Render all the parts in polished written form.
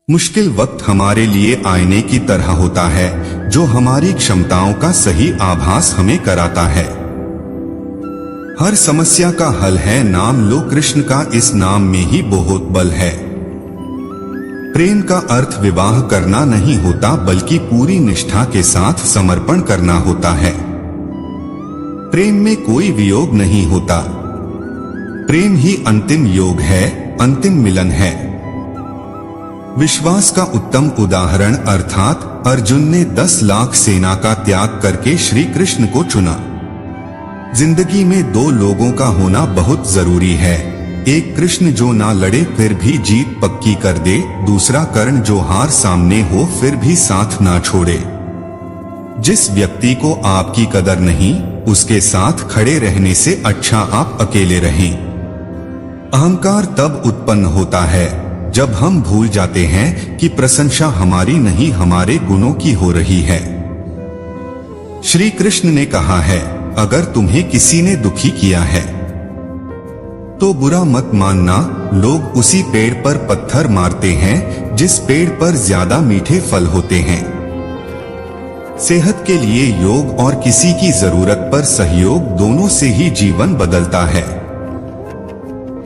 मुश्किल वक्त हमारे लिए आईने की तरह होता है जो हमारी क्षमताओं का सही आभास हमें कराता है। हर समस्या का हल है नाम लो कृष्ण का, इस नाम में ही बहुत बल है। प्रेम का अर्थ विवाह करना नहीं होता बल्कि पूरी निष्ठा के साथ समर्पण करना होता है। प्रेम में कोई वियोग नहीं होता। प्रेम ही अंतिम योग है, अंतिम मिलन है। विश्वास का उत्तम उदाहरण अर्थात अर्जुन ने 10 लाख सेना का त्याग करके श्री कृष्ण को चुना। जिंदगी में दो लोगों का होना बहुत जरूरी है, एक कृष्ण जो ना लड़े फिर भी जीत पक्की कर दे, दूसरा कर्ण जो हार सामने हो फिर भी साथ ना छोड़े। जिस व्यक्ति को आपकी कदर नहीं, उसके साथ खड़े रहने से अच्छा आप अकेले रहें। अहंकार तब उत्पन्न होता है जब हम भूल जाते हैं कि प्रशंसा हमारी नहीं हमारे गुणों की हो रही है। श्री कृष्ण ने कहा है, अगर तुम्हें किसी ने दुखी किया है तो बुरा मत मानना। लोग उसी पेड़ पर पत्थर मारते हैं जिस पेड़ पर ज्यादा मीठे फल होते हैं। सेहत के लिए योग और किसी की जरूरत पर सहयोग, दोनों से ही जीवन बदलता है।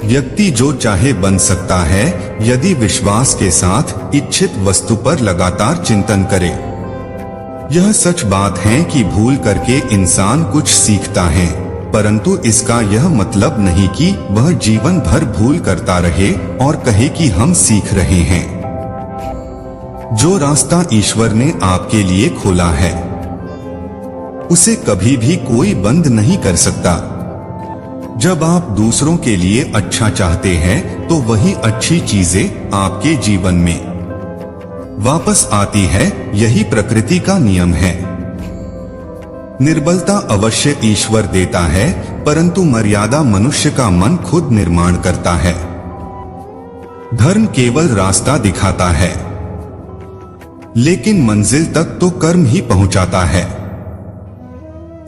व्यक्ति जो चाहे बन सकता है यदि विश्वास के साथ इच्छित वस्तु पर लगातार चिंतन करे। यह सच बात है कि भूल करके इंसान कुछ सीखता है, परंतु इसका यह मतलब नहीं कि वह जीवन भर भूल करता रहे और कहे कि हम सीख रहे हैं। जो रास्ता ईश्वर ने आपके लिए खोला है उसे कभी भी कोई बंद नहीं कर सकता। जब आप दूसरों के लिए अच्छा चाहते हैं तो वही अच्छी चीजें आपके जीवन में वापस आती है, यही प्रकृति का नियम है। निर्बलता अवश्य ईश्वर देता है, परंतु मर्यादा मनुष्य का मन खुद निर्माण करता है। धर्म केवल रास्ता दिखाता है, लेकिन मंजिल तक तो कर्म ही पहुंचाता है।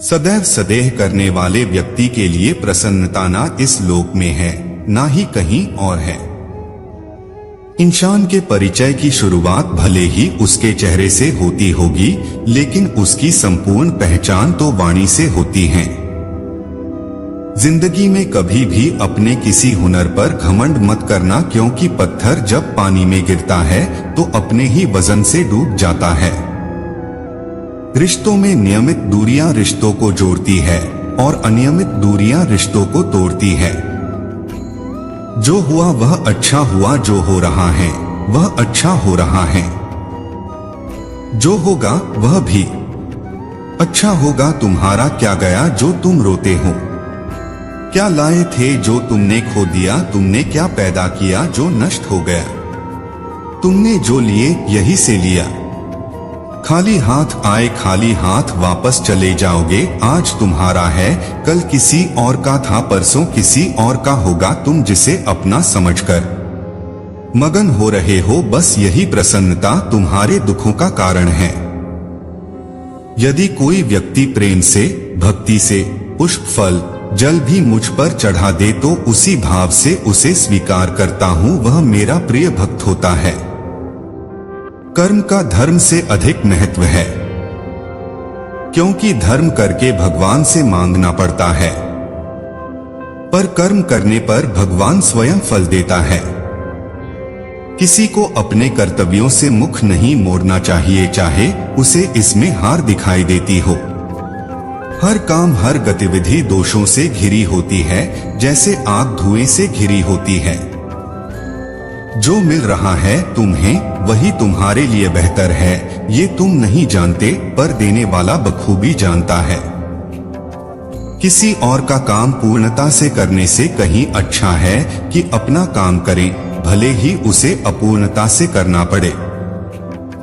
सदैव सदेह करने वाले व्यक्ति के लिए प्रसन्नता ना इस लोक में है, ना ही कहीं और है। इंसान के परिचय की शुरुआत भले ही उसके चेहरे से होती होगी, लेकिन उसकी संपूर्ण पहचान तो वाणी से होती है। जिंदगी में कभी भी अपने किसी हुनर पर घमंड मत करना, क्योंकि पत्थर जब पानी में गिरता है तो अपने ही वजन से डूब जाता है। रिश्तों में नियमित दूरियां रिश्तों को जोड़ती है और अनियमित दूरियां रिश्तों को तोड़ती है। जो हुआ वह अच्छा हुआ, जो हो रहा है वह अच्छा हो रहा है, जो होगा वह भी अच्छा होगा। तुम्हारा क्या गया जो तुम रोते हो? क्या लाए थे जो तुमने खो दिया? तुमने क्या पैदा किया जो नष्ट हो गया? तुमने जो लिए यही से लिया। खाली हाथ आए खाली हाथ वापस चले जाओगे। आज तुम्हारा है कल किसी और का था, परसों किसी और का होगा। तुम जिसे अपना समझकर मगन हो रहे हो, बस यही प्रसन्नता तुम्हारे दुखों का कारण है। यदि कोई व्यक्ति प्रेम से, भक्ति से पुष्प, फल, जल भी मुझ पर चढ़ा दे तो उसी भाव से उसे स्वीकार करता हूँ, वह मेरा प्रिय भक्त होता है। कर्म का धर्म से अधिक महत्व है, क्योंकि धर्म करके भगवान से मांगना पड़ता है, पर कर्म करने पर भगवान स्वयं फल देता है। किसी को अपने कर्तव्यों से मुख नहीं मोड़ना चाहिए, चाहे उसे इसमें हार दिखाई देती हो। हर काम, हर गतिविधि दोषों से घिरी होती है, जैसे आग धुएं से घिरी होती है। जो मिल रहा है तुम्हें वही तुम्हारे लिए बेहतर है, ये तुम नहीं जानते, पर देने वाला बखूबी जानता है। किसी और का काम पूर्णता से करने से कहीं अच्छा है कि अपना काम करें, भले ही उसे अपूर्णता से करना पड़े।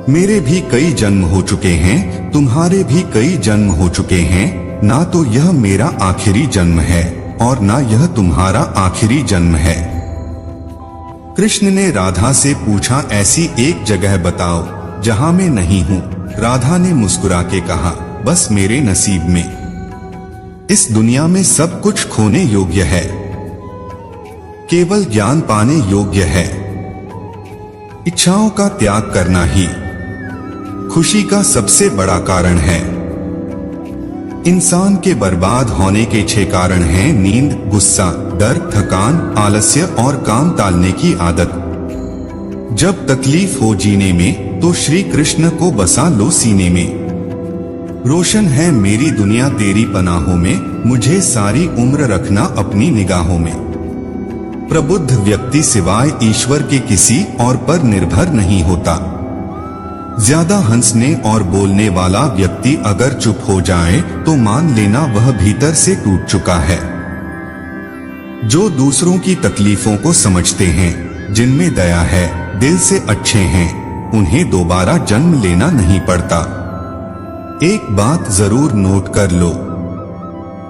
मेरे भी कई जन्म हो चुके हैं, तुम्हारे भी कई जन्म हो चुके हैं, ना तो यह मेरा आखिरी जन्म है और ना यह तुम्हारा आखिरी जन्म है। कृष्ण ने राधा से पूछा, ऐसी एक जगह बताओ जहां मैं नहीं हूं। राधा ने मुस्कुरा के कहा, बस मेरे नसीब में। इस दुनिया में सब कुछ खोने योग्य है, केवल ज्ञान पाने योग्य है। इच्छाओं का त्याग करना ही खुशी का सबसे बड़ा कारण है। इंसान के बर्बाद होने के 6 कारण हैं: नींद, गुस्सा, डर, थकान, आलस्य और काम टालने की आदत। जब तकलीफ हो जीने में तो श्री कृष्ण को बसा लो सीने में। रोशन है मेरी दुनिया तेरी पनाहों में, मुझे सारी उम्र रखना अपनी निगाहों में। प्रबुद्ध व्यक्ति सिवाय ईश्वर के किसी और पर निर्भर नहीं होता। ज्यादा हंसने और बोलने वाला व्यक्ति अगर चुप हो जाए तो मान लेना वह भीतर से टूट चुका है। जो दूसरों की तकलीफों को समझते हैं, जिनमें दया है, दिल से अच्छे हैं, उन्हें दोबारा जन्म लेना नहीं पड़ता। एक बात जरूर नोट कर लो,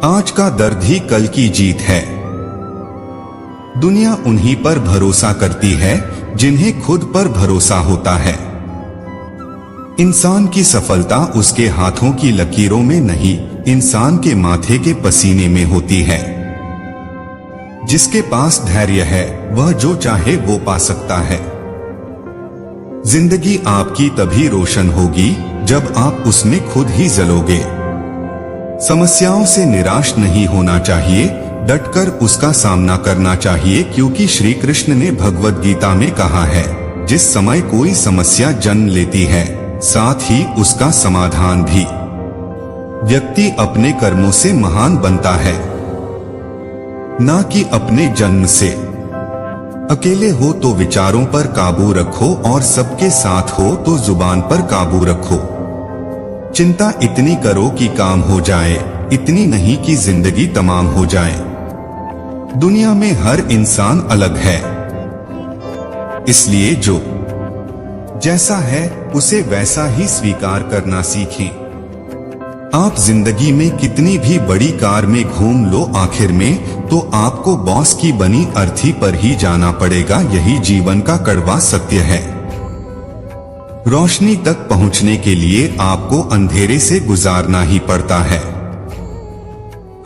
आज का दर्द ही कल की जीत है। दुनिया उन्हीं पर भरोसा करती है जिन्हें खुद पर भरोसा होता है। इंसान की सफलता उसके हाथों की लकीरों में नहीं, इंसान के माथे के पसीने में होती है। जिसके पास धैर्य है वह जो चाहे वो पा सकता है। जिंदगी आपकी तभी रोशन होगी जब आप उसमें खुद ही जलोगे। समस्याओं से निराश नहीं होना चाहिए, डटकर उसका सामना करना चाहिए, क्योंकि श्री कृष्ण ने भगवद गीता में कहा है, जिस समय कोई समस्या जन्म लेती है साथ ही उसका समाधान भी। व्यक्ति अपने कर्मों से महान बनता है, ना कि अपने जन्म से। अकेले हो तो विचारों पर काबू रखो और सबके साथ हो तो जुबान पर काबू रखो। चिंता इतनी करो कि काम हो जाए, इतनी नहीं कि जिंदगी तमाम हो जाए। दुनिया में हर इंसान अलग है, इसलिए जो जैसा है उसे वैसा ही स्वीकार करना सीखें। आप जिंदगी में कितनी भी बड़ी कार में घूम लो, आखिर में तो आपको बॉस की बनी अर्थी पर ही जाना पड़ेगा। यही जीवन का कड़वा सत्य है। रोशनी तक पहुंचने के लिए आपको अंधेरे से गुजारना ही पड़ता है।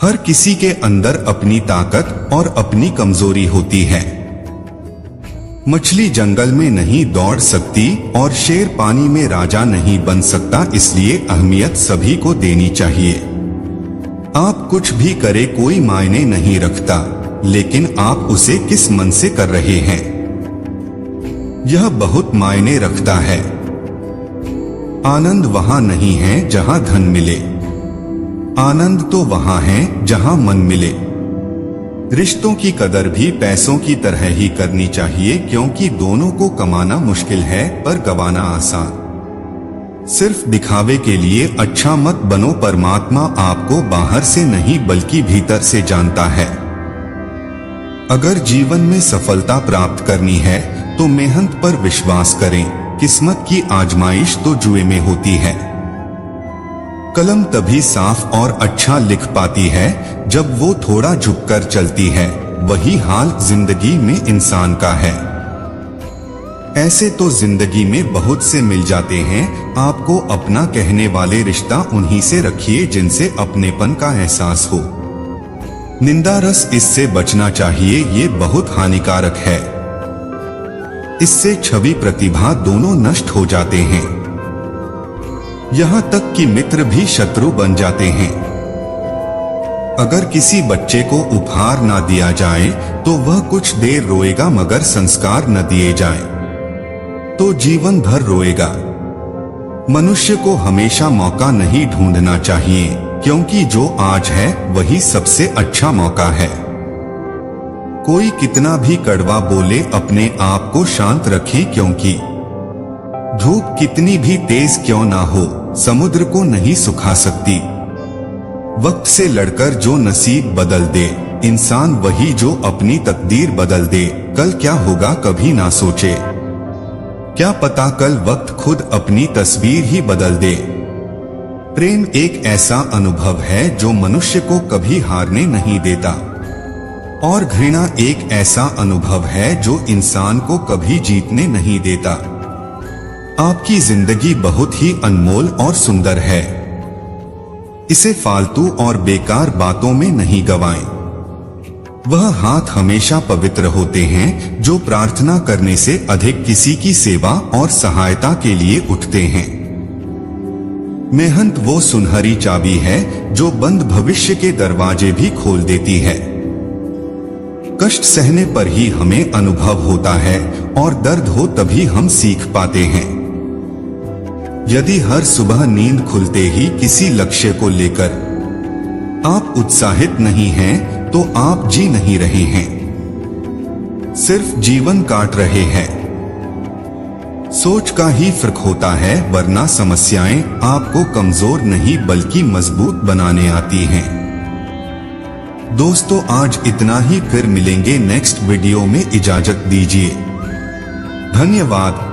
हर किसी के अंदर अपनी ताकत और अपनी कमजोरी होती है। मछली जंगल में नहीं दौड़ सकती और शेर पानी में राजा नहीं बन सकता, इसलिए अहमियत सभी को देनी चाहिए। आप कुछ भी करे कोई मायने नहीं रखता, लेकिन आप उसे किस मन से कर रहे हैं यह बहुत मायने रखता है। आनंद वहां नहीं है जहां धन मिले, आनंद तो वहां है जहां मन मिले। रिश्तों की कदर भी पैसों की तरह ही करनी चाहिए, क्योंकि दोनों को कमाना मुश्किल है पर गंवाना आसान। सिर्फ दिखावे के लिए अच्छा मत बनो, परमात्मा आपको बाहर से नहीं बल्कि भीतर से जानता है। अगर जीवन में सफलता प्राप्त करनी है तो मेहनत पर विश्वास करें, किस्मत की आजमाइश तो जुए में होती है। कलम तभी साफ और अच्छा लिख पाती है जब वो थोड़ा झुककर चलती है, वही हाल जिंदगी में इंसान का है। ऐसे तो जिंदगी में बहुत से मिल जाते हैं, आपको अपना कहने वाले रिश्ता उन्हीं से रखिए जिनसे अपनेपन का एहसास हो। निंदा रस इससे बचना चाहिए, ये बहुत हानिकारक है। इससे छवि प्रतिभा दोनों नष्ट हो जाते हैं, यहाँ तक कि मित्र भी शत्रु बन जाते हैं। अगर किसी बच्चे को उपहार ना दिया जाए तो वह कुछ देर रोएगा, मगर संस्कार न दिए जाए तो जीवन भर रोएगा। मनुष्य को हमेशा मौका नहीं ढूंढना चाहिए, क्योंकि जो आज है वही सबसे अच्छा मौका है। कोई कितना भी कड़वा बोले अपने आप को शांत रखें, क्योंकि धूप कितनी भी तेज क्यों ना हो समुद्र को नहीं सुखा सकती। वक्त से लड़कर जो नसीब बदल दे इंसान वही जो अपनी तकदीर बदल दे। कल क्या होगा कभी ना सोचे, क्या पता कल वक्त खुद अपनी तस्वीर ही बदल दे। प्रेम एक ऐसा अनुभव है जो मनुष्य को कभी हारने नहीं देता, और घृणा एक ऐसा अनुभव है जो इंसान को कभी जीतने नहीं देता। आपकी जिंदगी बहुत ही अनमोल और सुंदर है, इसे फालतू और बेकार बातों में नहीं गवाएं। वह हाथ हमेशा पवित्र होते हैं जो प्रार्थना करने से अधिक किसी की सेवा और सहायता के लिए उठते हैं। मेहनत वो सुनहरी चाबी है जो बंद भविष्य के दरवाजे भी खोल देती है। कष्ट सहने पर ही हमें अनुभव होता है और दर्द हो तभी हम सीख पाते हैं। यदि हर सुबह नींद खुलते ही किसी लक्ष्य को लेकर आप उत्साहित नहीं हैं, तो आप जी नहीं रहे हैं, सिर्फ जीवन काट रहे हैं। सोच का ही फर्क होता है, वरना समस्याएं आपको कमजोर नहीं बल्कि मजबूत बनाने आती हैं। दोस्तों आज इतना ही, फिर मिलेंगे नेक्स्ट वीडियो में। इजाजत दीजिए। धन्यवाद।